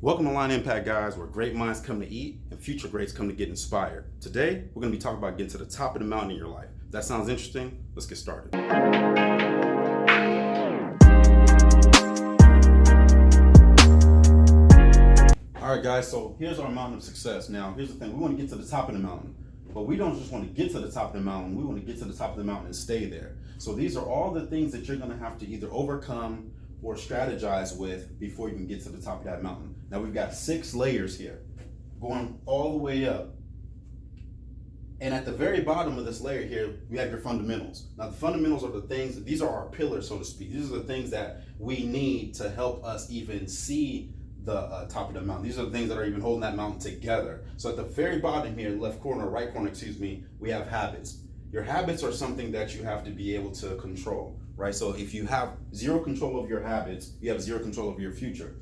Welcome to Line Impact, guys, where great minds come to eat and future greats come to get inspired. Today, we're going to be talking about getting to the top of the mountain in your life. If that sounds interesting, let's get started. All right, guys, so here's our mountain of success. Now, here's the thing. We want to get to the top of the mountain, but we don't just want to get to the top of the mountain. We want to get to the top of the mountain and stay there. So these are all the things that you're going to have to either overcome or strategize with before you can get to the top of that mountain. Now we've got 6 layers here, going all the way up. And at the very bottom of this layer here, we have your fundamentals. Now the fundamentals are the things, these are our pillars, so to speak. These are the things that we need to help us even see the top of the mountain. These are the things that are even holding that mountain together. So at the very bottom here, left corner, right corner, we have habits. Your habits are something that you have to be able to control, right? So if you have zero control of your habits, you have zero control of your future.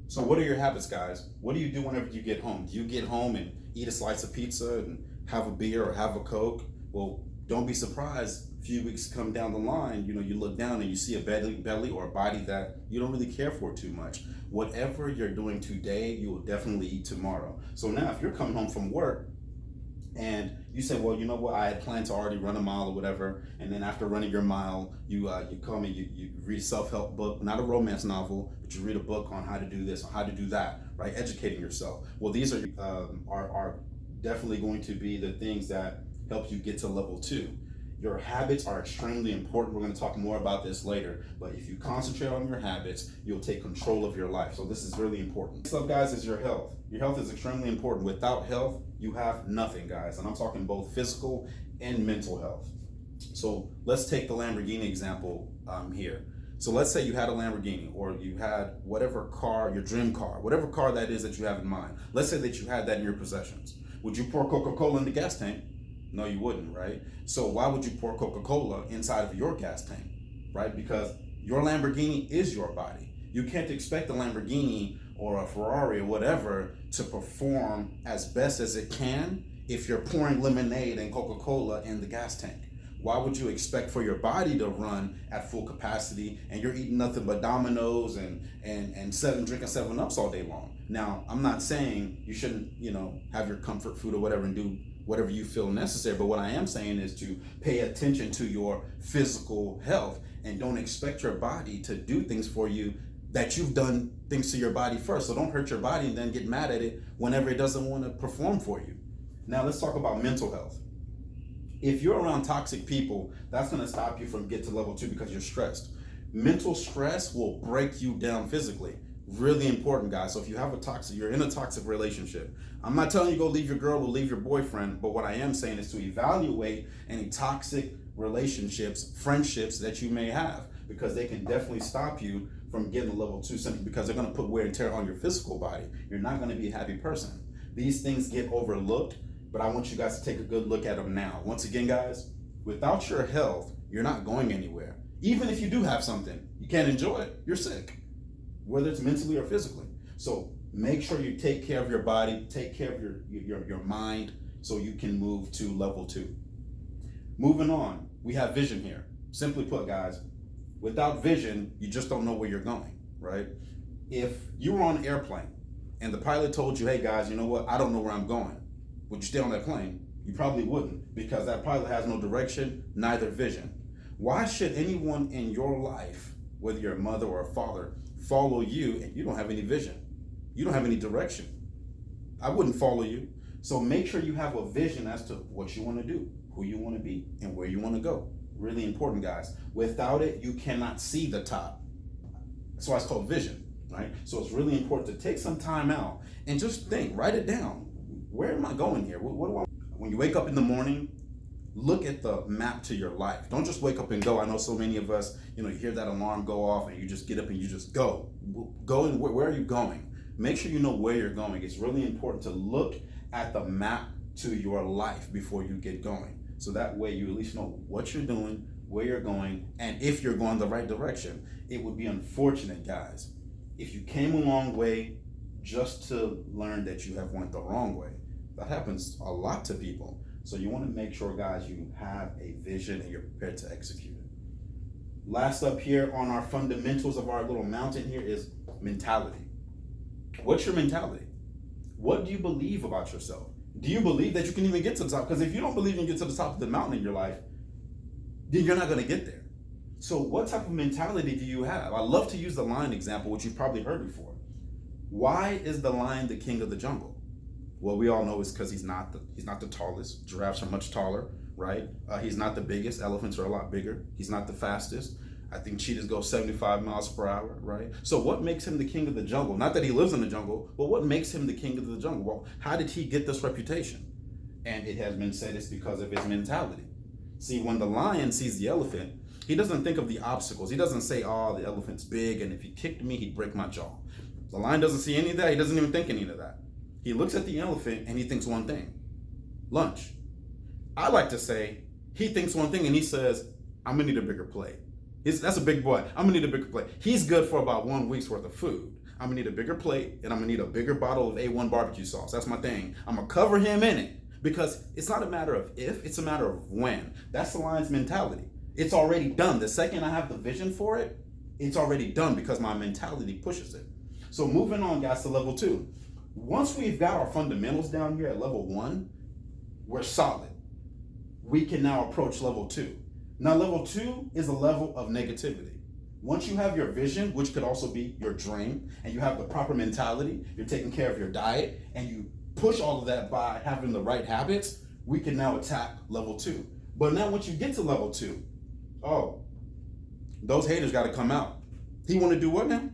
So what are your habits, guys? What do you do whenever you get home? Do you get home and eat a slice of pizza and have a beer or have a Coke? Well, don't be surprised. A few weeks come down the line, you look down and you see a belly or a body that you don't really care for too much. Whatever you're doing today, you will definitely eat tomorrow. So now if you're coming home from work and you say, well, you know what, I had planned to already run a mile or whatever, and then after running your mile, you come and you read a self-help book, not a romance novel, but you read a book on how to do this, on how to do that, right? Educating yourself. Well, these are definitely going to be the things that help you get to level 2. Your habits are extremely important. We're going to talk more about this later, but if you concentrate on your habits, you'll take control of your life. So this is really important. Next up, guys, is your health. Your health is extremely important. Without health, you have nothing, guys. And I'm talking both physical and mental health. So let's take the Lamborghini example here. So let's say you had a Lamborghini, or you had whatever car, your dream car, whatever car that is that you have in mind. Let's say that you had that in your possessions. Would you pour Coca-Cola in the gas tank? No, you wouldn't, right? So why would you pour Coca-Cola inside of your gas tank, right? Because your Lamborghini is your body. You can't expect a Lamborghini or a Ferrari or whatever to perform as best as it can if you're pouring lemonade and Coca-Cola in the gas tank. Why would you expect for your body to run at full capacity and you're eating nothing but Domino's and drinking 7-Ups all day long? Now, I'm not saying you shouldn't, have your comfort food or whatever and do whatever you feel necessary, but what I am saying is to pay attention to your physical health and don't expect your body to do things for you that you've done things to your body first. So don't hurt your body and then get mad at it whenever it doesn't want to perform for you. Now let's talk about mental health. If you're around toxic people, that's going to stop you from getting to level 2 because you're stressed. Mental stress will break you down physically. Really important, guys. So if you have you're in a toxic relationship, I'm not telling you go leave your girl or leave your boyfriend, but what I am saying is to evaluate any toxic relationships, friendships that you may have, because they can definitely stop you from getting to level 2 simply because they're going to put wear and tear on your physical body. You're not going to be a happy person. These things get overlooked, but I want you guys to take a good look at them now. Once again, guys, without your health, you're not going anywhere. Even if you do have something, you can't enjoy it, you're sick, whether it's mentally or physically. So make sure you take care of your body, take care of your mind, so you can move to level 2. Moving on, we have vision here. Simply put, guys, without vision, you just don't know where you're going, right? If you were on an airplane and the pilot told you, hey guys, you know what, I don't know where I'm going, would you stay on that plane? You probably wouldn't, because that pilot has no direction, neither vision. Why should anyone in your life, whether you're a mother or a father, follow you and you don't have any vision? You don't have any direction. I wouldn't follow you. So make sure you have a vision as to what you want to do, who you want to be, and where you want to go. Really important, guys. Without it, you cannot see the top. That's why it's called vision, right? So it's really important to take some time out and just think, write it down. Where am I going here? What do I? When you wake up in the morning, look at the map to your life. Don't just wake up and go. I know so many of us, you hear that alarm go off and you just get up and you just go. Go, and where are you going? Make sure you know where you're going. It's really important to look at the map to your life before you get going. So that way you at least know what you're doing, where you're going, and if you're going the right direction. It would be unfortunate, guys, if you came a long way just to learn that you have went the wrong way. That happens a lot to people. So you want to make sure, guys, you have a vision and you're prepared to execute it. Last up here on our fundamentals of our little mountain here is mentality. What's your mentality? What do you believe about yourself? Do you believe that you can even get to the top? Because if you don't believe you can get to the top of the mountain in your life, then you're not going to get there. So what type of mentality do you have? I love to use the lion example, which you've probably heard before. Why is the lion the king of the jungle? Well, we all know it's because he's not the tallest. Giraffes are much taller, right? He's not the biggest. Elephants are a lot bigger. He's not the fastest. I think cheetahs go 75 miles per hour, right? So what makes him the king of the jungle? Not that he lives in the jungle, but what makes him the king of the jungle? Well, how did he get this reputation? And it has been said it's because of his mentality. See, when the lion sees the elephant, he doesn't think of the obstacles. He doesn't say, oh, the elephant's big, and if he kicked me, he'd break my jaw. The lion doesn't see any of that. He doesn't even think any of that. He looks at the elephant and he thinks one thing: lunch. I like to say he thinks one thing and he says, I'm gonna need a bigger plate. That's a big boy. I'm gonna need a bigger plate. He's good for about 1 week's worth of food. I'm gonna need a bigger plate and I'm gonna need a bigger bottle of A1 barbecue sauce. That's my thing. I'm gonna cover him in it because it's not a matter of if, it's a matter of when. That's the lion's mentality. It's already done. The second I have the vision for it, it's already done because my mentality pushes it. So moving on, guys, to level 2. Once we've got our fundamentals down here at level 1, we're solid. We can now approach level 2. Now, level 2 is a level of negativity. Once you have your vision, which could also be your dream, and you have the proper mentality, you're taking care of your diet, and you push all of that by having the right habits, we can now attack level 2. But now once you get to level 2, oh, those haters got to come out. He want to do what now?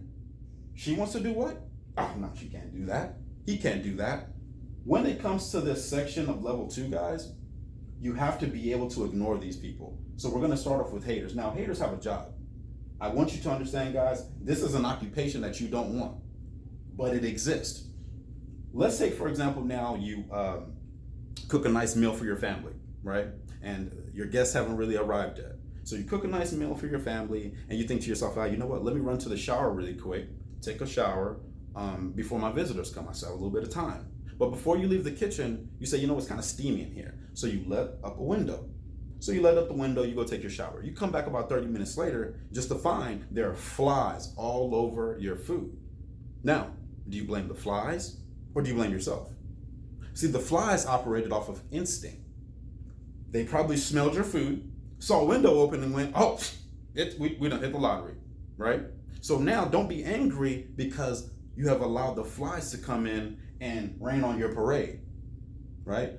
She wants to do what? Oh, no, she can't do that. He can't do that. When it comes to this section of level 2, guys, you have to be able to ignore these people. So we're going to start off with haters. Now, haters have a job. I want you to understand, guys, this is an occupation that you don't want, but it exists. Let's say, for example, now you cook a nice meal for your family, right? And your guests haven't really arrived yet. So you cook a nice meal for your family and you think to yourself, you know what, let me run to the shower really quick, take a shower before my visitors come. I still have a little bit of time. But before you leave the kitchen, you say, you know, it's kind of steamy in here. So you let up a window. So you let up the window, you go take your shower. You come back about 30 minutes later just to find there are flies all over your food. Now, do you blame the flies or do you blame yourself? See, the flies operated off of instinct. They probably smelled your food, saw a window open and went, oh, we done hit the lottery, right? So now don't be angry because you have allowed the flies to come in and rain on your parade, right?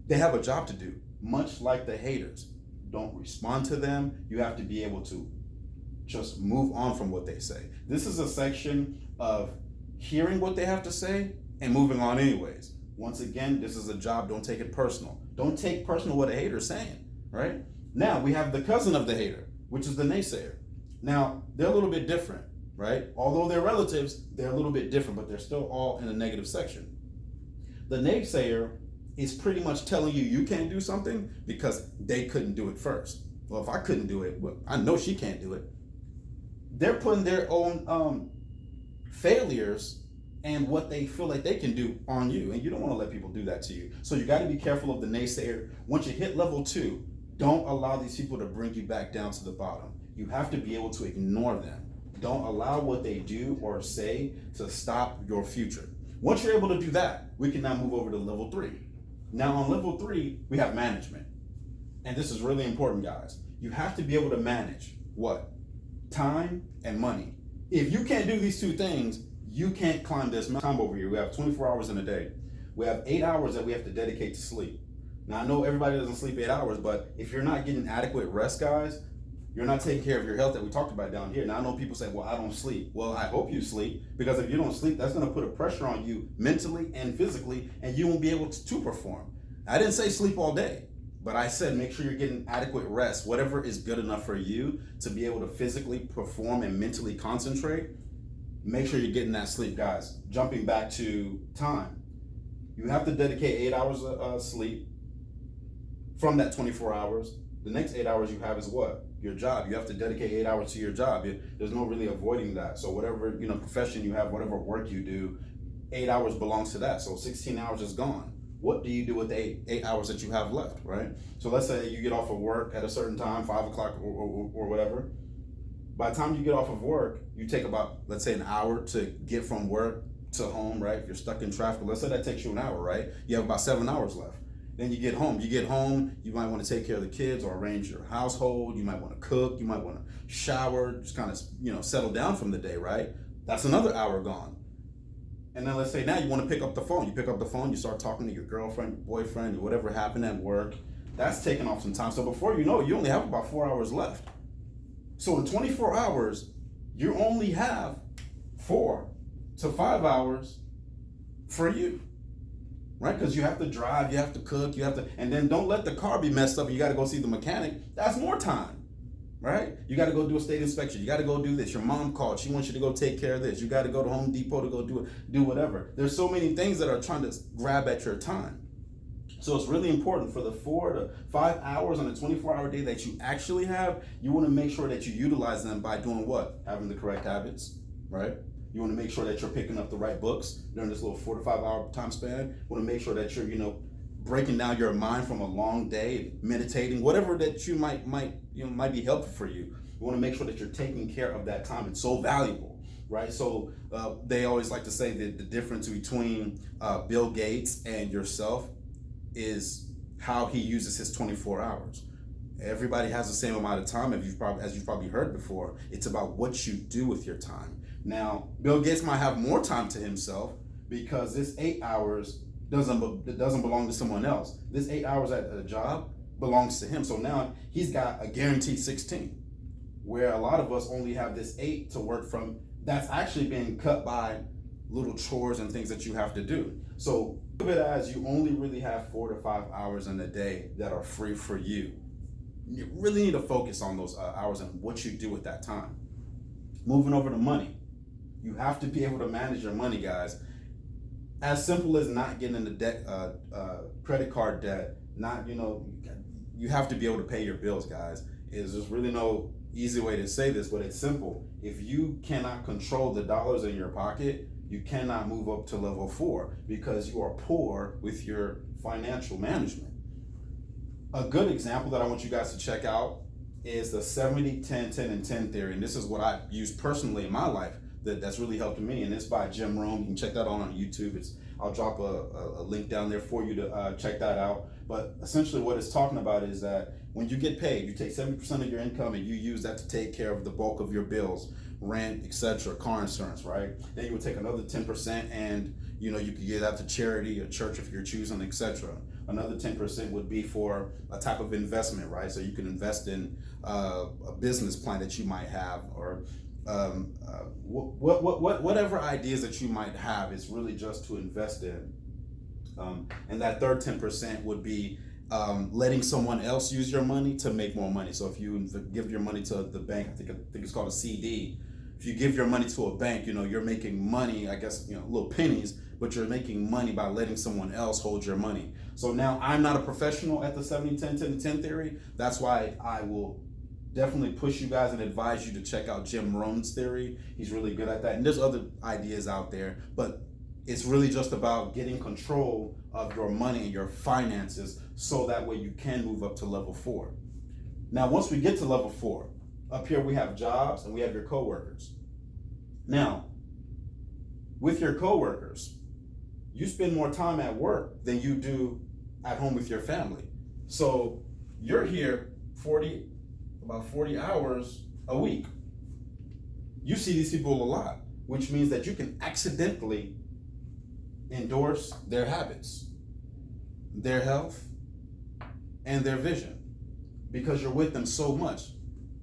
They have a job to do, much like the haters. Don't respond to them. You have to be able to just move on from what they say. This is a section of hearing what they have to say and moving on anyways. Once again, this is a job. Don't take it personal. Don't take personal what a hater is saying, right? Now we have the cousin of the hater, which is the naysayer. Now, they're a little bit different, right? Although they're relatives, they're a little bit different, but they're still all in a negative section. The naysayer is pretty much telling you you can't do something because they couldn't do it first. Well, if I couldn't do it, well, I know she can't do it. They're putting their own failures and what they feel like they can do on you, and you don't want to let people do that to you. So you got to be careful of the naysayer. Once you hit level 2, don't allow these people to bring you back down to the bottom. You have to be able to ignore them. Don't allow what they do or say to stop your future. Once you're able to do that, we can now move over to level 3. Now on level 3, we have management. And this is really important, guys. You have to be able to manage what? Time and money. If you can't do these two things, you can't climb this mountain over here. We have 24 hours in a day. We have 8 hours that we have to dedicate to sleep. Now I know everybody doesn't sleep 8 hours, but if you're not getting adequate rest, guys, you're not taking care of your health that we talked about down here. Now I know people say, well, I don't sleep. Well, I hope you sleep, because if you don't sleep, that's going to put a pressure on you mentally and physically, and you won't be able to perform. I didn't say sleep all day, but I said make sure you're getting adequate rest, whatever is good enough for you to be able to physically perform and mentally concentrate. Make sure you're getting that sleep, guys. Jumping back to time. You have to dedicate 8 hours of sleep from that 24 hours. The next 8 hours you have is what? Your job. You have to dedicate 8 hours to your job. There's no really avoiding that. So whatever profession you have, whatever work you do, 8 hours belongs to that. So 16 hours is gone. What do you do with the eight hours that you have left, right? So let's say you get off of work at a certain time, 5 o'clock or whatever. By the time you get off of work, you take about, let's say, an hour to get from work to home, right? If you're stuck in traffic, let's say that takes you an hour, right? You have about 7 hours left. Then you get home. You might want to take care of the kids or arrange your household. You might want to cook. You might want to shower, just kind of, settle down from the day, right? That's another hour gone. And then let's say now you want to pick up the phone. You pick up the phone, you start talking to your girlfriend, your boyfriend, or whatever happened at work. That's taking off some time. So before you know it, you only have about 4 hours left. So in 24 hours, you only have 4 to 5 hours for you, right? Because you have to drive, you have to cook, and then don't let the car be messed up. You got to go see the mechanic. That's more time. Right? You got to go do a state inspection. You got to go do this. Your mom called. She wants you to go take care of this. You got to go to Home Depot to go do whatever. There's so many things that are trying to grab at your time. So it's really important for the 4 to 5 hours on a 24-hour day that you actually have, you want to make sure that you utilize them by doing what? Having the correct habits, right? You want to make sure that you're picking up the right books during this little 4 to 5 hour time span. You want to make sure that you're, breaking down your mind from a long day, meditating, whatever that you might be helpful for you. You want to make sure that you're taking care of that time. It's so valuable, right? So they always like to say that the difference between Bill Gates and yourself is how he uses his 24 hours. Everybody has the same amount of time, as you've probably heard before. It's about what you do with your time. Now, Bill Gates might have more time to himself because this 8 hours doesn't belong to someone else. This 8 hours at a job belongs to him. So now he's got a guaranteed 16, where a lot of us only have this 8 to work from. That's actually being cut by little chores and things that you have to do. So think of it as you only really have 4 to 5 hours in a day that are free for you. You really need to focus on those hours and what you do with that time. Moving over to money. You have to be able to manage your money, guys. As simple as not getting into debt, credit card debt, you have to be able to pay your bills, guys. There's really no easy way to say this, but it's simple. If you cannot control the dollars in your pocket, you cannot move up to level 4 because you are poor with your financial management. A good example that I want you guys to check out is the 70, 10, 10, and 10 theory. And this is what I use personally in my life that's really helped me, and it's by Jim Rohn. You can check that out on YouTube. I'll drop a link down there for you to check that out. But essentially what it's talking about is that when you get paid, you take 70% of your income and you use that to take care of the bulk of your bills, rent, etc., car insurance, right? Then you would take another 10% and you could give that to charity, a church if you're choosing, etc. Another 10% would be for a type of investment, right? So you can invest in a business plan that you might have, or whatever ideas that you might have. Is really just to invest in. And that third 10% would be letting someone else use your money to make more money. So if you give your money to the bank, I think it's called a CD. If you give your money to a bank, you're making money, I guess, little pennies, but you're making money by letting someone else hold your money. So now I'm not a professional at the 70, 10, 10, 10 theory. That's why I will definitely push you guys and advise you to check out Jim Rohn's theory. He's really good at that. And there's other ideas out there, but it's really just about getting control of your money and your finances so that way you can move up to level 4. Now, once we get to level 4, up here we have jobs and we have your coworkers. Now, with your coworkers, you spend more time at work than you do at home with your family. So you're here about 40 hours a week. You see these people a lot, which means that you can accidentally endorse their habits, their health, and their vision because you're with them so much.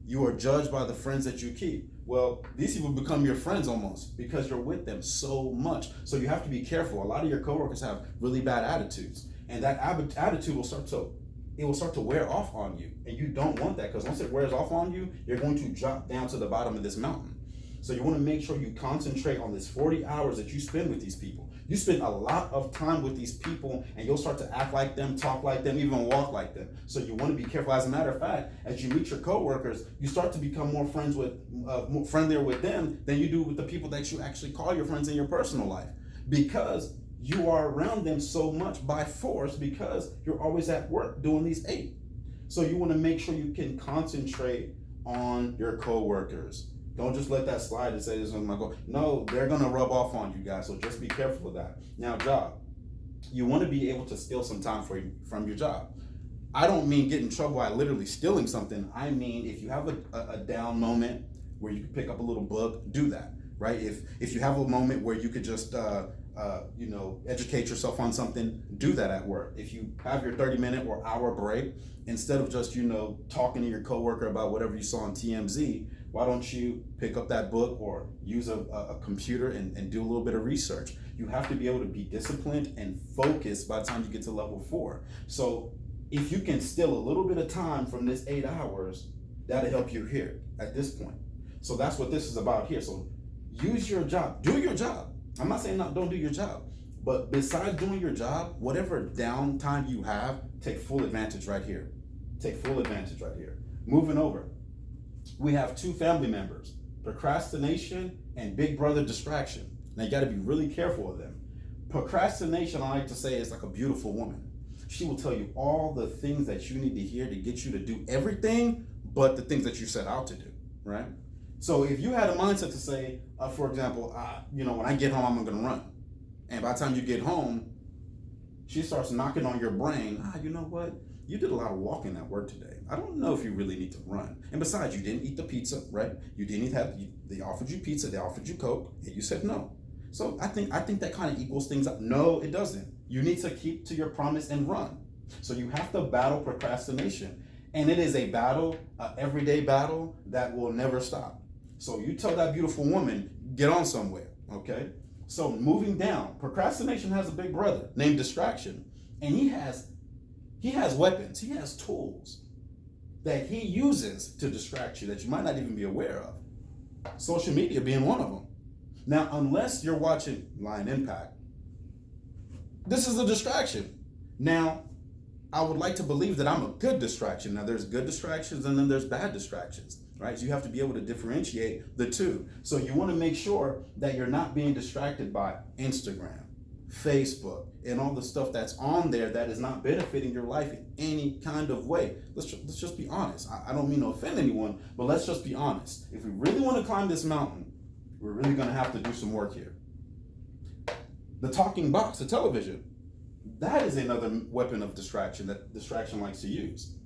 You are judged by the friends that you keep. Well, these people become your friends almost because you're with them so much. So you have to be careful. A lot of your coworkers have really bad attitudes, and that attitude will start to wear off on you, and you don't want that, because once it wears off on you, you're going to drop down to the bottom of this mountain. So you want to make sure you concentrate on this 40 hours that you spend with these people. You spend a lot of time with these people and you'll start to act like them, talk like them, even walk like them. So you want to be careful. As a matter of fact, as you meet your coworkers, you start to become more friendlier with them than you do with the people that you actually call your friends in your personal life, because you are around them so much by force because you're always at work doing these 8. So you want to make sure you can concentrate on your coworkers. Don't just let that slide and say this is my goal. No, they're gonna rub off on you guys, so just be careful of that. Now, job. You want to be able to steal some time from your job. I don't mean get in trouble by literally stealing something. I mean, if you have a down moment where you can pick up a little book, do that, right? If you have a moment where you could just educate yourself on something, do that at work. If you have your 30-minute or hour break, instead of just talking to your coworker about whatever you saw on TMZ, why don't you pick up that book or use a computer and do a little bit of research? You have to be able to be disciplined and focused by the time you get to level 4. So if you can steal a little bit of time from this 8 hours, that'll help you here at this point. So that's what this is about here. So use your job, do your job. I'm not saying don't do your job, but besides doing your job, whatever downtime you have, take full advantage right here. Take full advantage right here. Moving over, we have 2 family members, procrastination and big brother distraction. Now you got to be really careful of them. Procrastination, I like to say, is like a beautiful woman. She will tell you all the things that you need to hear to get you to do everything but the things that you set out to do, right? So if you had a mindset to say, for example, when I get home, I'm going to run. And by the time you get home, she starts knocking on your brain. You know what? You did a lot of walking at work today. I don't know if you really need to run. And besides, you didn't eat the pizza, right? You didn't they offered you pizza, they offered you Coke, and you said no. So I think that kind of equals things up. No, it doesn't. You need to keep to your promise and run. So you have to battle procrastination. And it is a battle, an everyday battle that will never stop. So you tell that beautiful woman, get on somewhere, okay? So moving down, procrastination has a big brother named distraction. And he has weapons, he has tools that he uses to distract you that you might not even be aware of. Social media being one of them. Now, unless you're watching Lion Impact, this is a distraction. Now, I would like to believe that I'm a good distraction. Now, there's good distractions and then there's bad distractions, right? So you have to be able to differentiate the two. So you want to make sure that you're not being distracted by Instagram, Facebook, and all the stuff that's on there that is not benefiting your life in any kind of way. Let's just be honest. I don't mean to offend anyone, but let's just be honest. If we really want to climb this mountain, we're really going to have to do some work here. The talking box, the television, that is another weapon of distraction that distraction likes to use.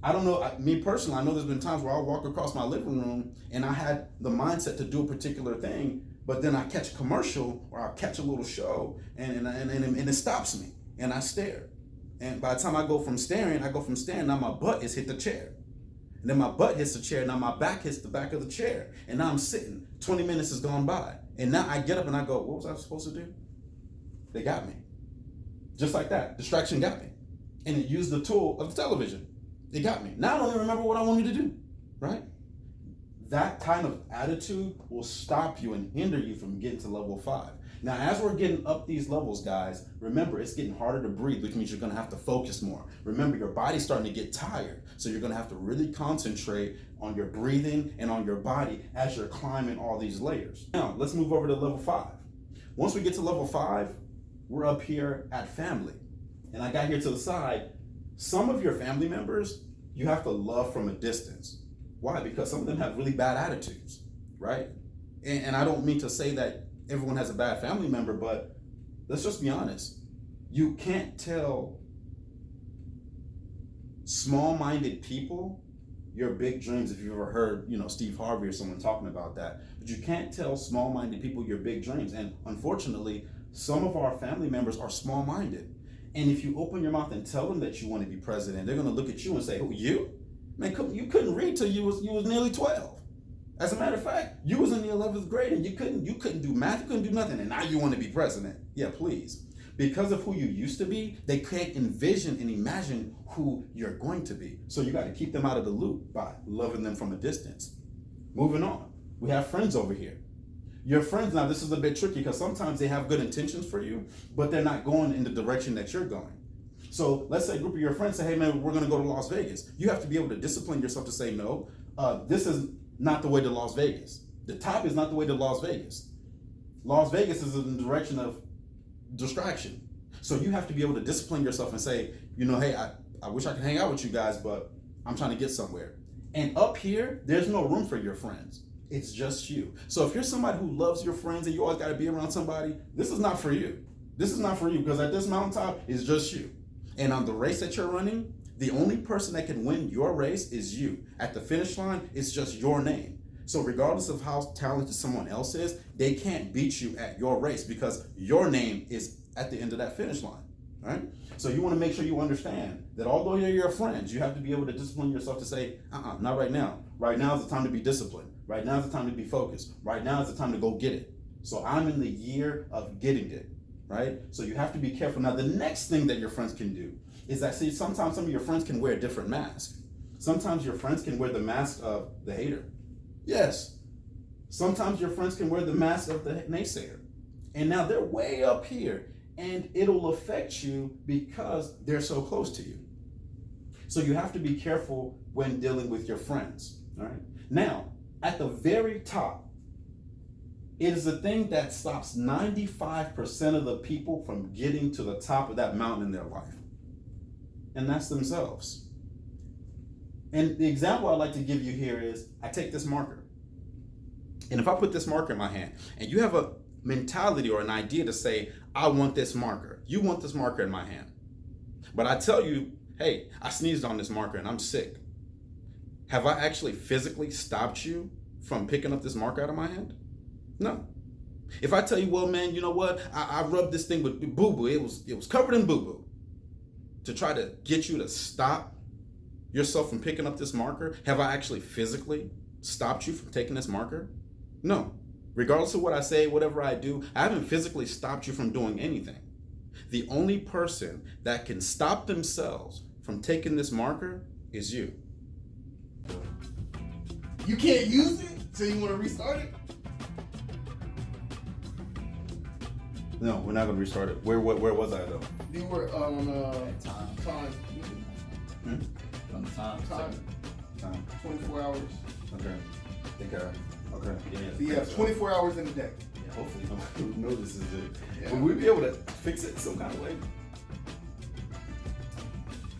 I don't know, me personally, I know there's been times where I'll walk across my living room and I had the mindset to do a particular thing, but then I catch a commercial or I'll catch a little show and it stops me and I stare. And by the time I go from staring, now my butt has hit the chair. And then my butt hits the chair, now my back hits the back of the chair. And now I'm sitting, 20 minutes has gone by. And now I get up and I go, what was I supposed to do? They got me. Just like that, distraction got me. And it used the tool of the television. It got me. Now I don't even remember what I wanted to do, right? That kind of attitude will stop you and hinder you from getting to level 5. Now, as we're getting up these levels, guys, remember, it's getting harder to breathe, which means you're going to have to focus more. Remember, your body's starting to get tired, so you're going to have to really concentrate on your breathing and on your body as you're climbing all these layers. Now, let's move over to level 5. Once we get to level 5, we're up here at family. And I got here to the side. Some of your family members, you have to love from a distance. Why? Because some of them have really bad attitudes, right? And I don't mean to say that everyone has a bad family member, but let's just be honest. You can't tell small-minded people your big dreams. If you've ever heard, Steve Harvey or someone talking about that, but you can't tell small-minded people your big dreams. And unfortunately, some of our family members are small-minded. And if you open your mouth and tell them that you want to be president, they're going to look at you and say, "Who, you? Man, you couldn't read till you was nearly 12. As a matter of fact, you was in the 11th grade and you couldn't do math, you couldn't do nothing, and now you want to be president." Yeah, please. Because of who you used to be, they can't envision and imagine who you're going to be. So you got to keep them out of the loop by loving them from a distance. Moving on, we have friends over here. Your friends, now this is a bit tricky because sometimes they have good intentions for you, but they're not going in the direction that you're going. So let's say a group of your friends say, "Hey man, we're going to go to Las Vegas." You have to be able to discipline yourself to say, "No, this is not the way to Las Vegas. The top is not the way to Las Vegas. Las Vegas is in the direction of distraction." So you have to be able to discipline yourself and say, "Hey, I wish I could hang out with you guys, but I'm trying to get somewhere." And up here, there's no room for your friends. It's just you. So if you're somebody who loves your friends and you always got to be around somebody, this is not for you. This is not for you, because at this mountaintop, it's just you. And on the race that you're running, the only person that can win your race is you. At the finish line, it's just your name. So regardless of how talented someone else is, they can't beat you at your race because your name is at the end of that finish line, right? So you want to make sure you understand that although you're your friends, you have to be able to discipline yourself to say, not right now. Right now is the time to be disciplined. Right now is the time to be focused. Right now is the time to go get it. So I'm in the year of getting it, right? So you have to be careful. Now, the next thing that your friends can do is that, see, sometimes some of your friends can wear a different mask. Sometimes your friends can wear the mask of the hater. Yes. Sometimes your friends can wear the mask of the naysayer. And now they're way up here, and it'll affect you because they're so close to you. So you have to be careful when dealing with your friends, all right? Now, at the very top, it is the thing that stops 95% of the people from getting to the top of that mountain in their life. And that's themselves. And the example I'd like to give you here is, I take this marker. And if I put this marker in my hand, and you have a mentality or an idea to say, I want this marker. You want this marker in my hand. But I tell you, hey, I sneezed on this marker and I'm sick. Have I actually physically stopped you from picking up this marker out of my hand? No. If I tell you, well, man, you know what? I rubbed this thing with boo-boo. It was covered in boo-boo. To try to get you to stop yourself from picking up this marker, have I actually physically stopped you from taking this marker? No. Regardless of what I say, whatever I do, I haven't physically stopped you from doing anything. The only person that can stop themselves from taking this marker is you. You can't use it, so you want to restart it? No, we're not going to restart it. Where was I, though? You were on time. On the time. Time. 24 hours. Okay. Okay. Yeah, 24 hours in a day. Yeah, hopefully nobody notices it. Yeah. Will we be able to fix it some kind of way?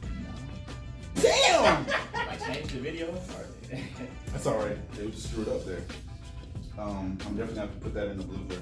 No. Damn! I changed the video. That's all right. They just screwed up there. I'm definitely gonna have to put that in the blooper.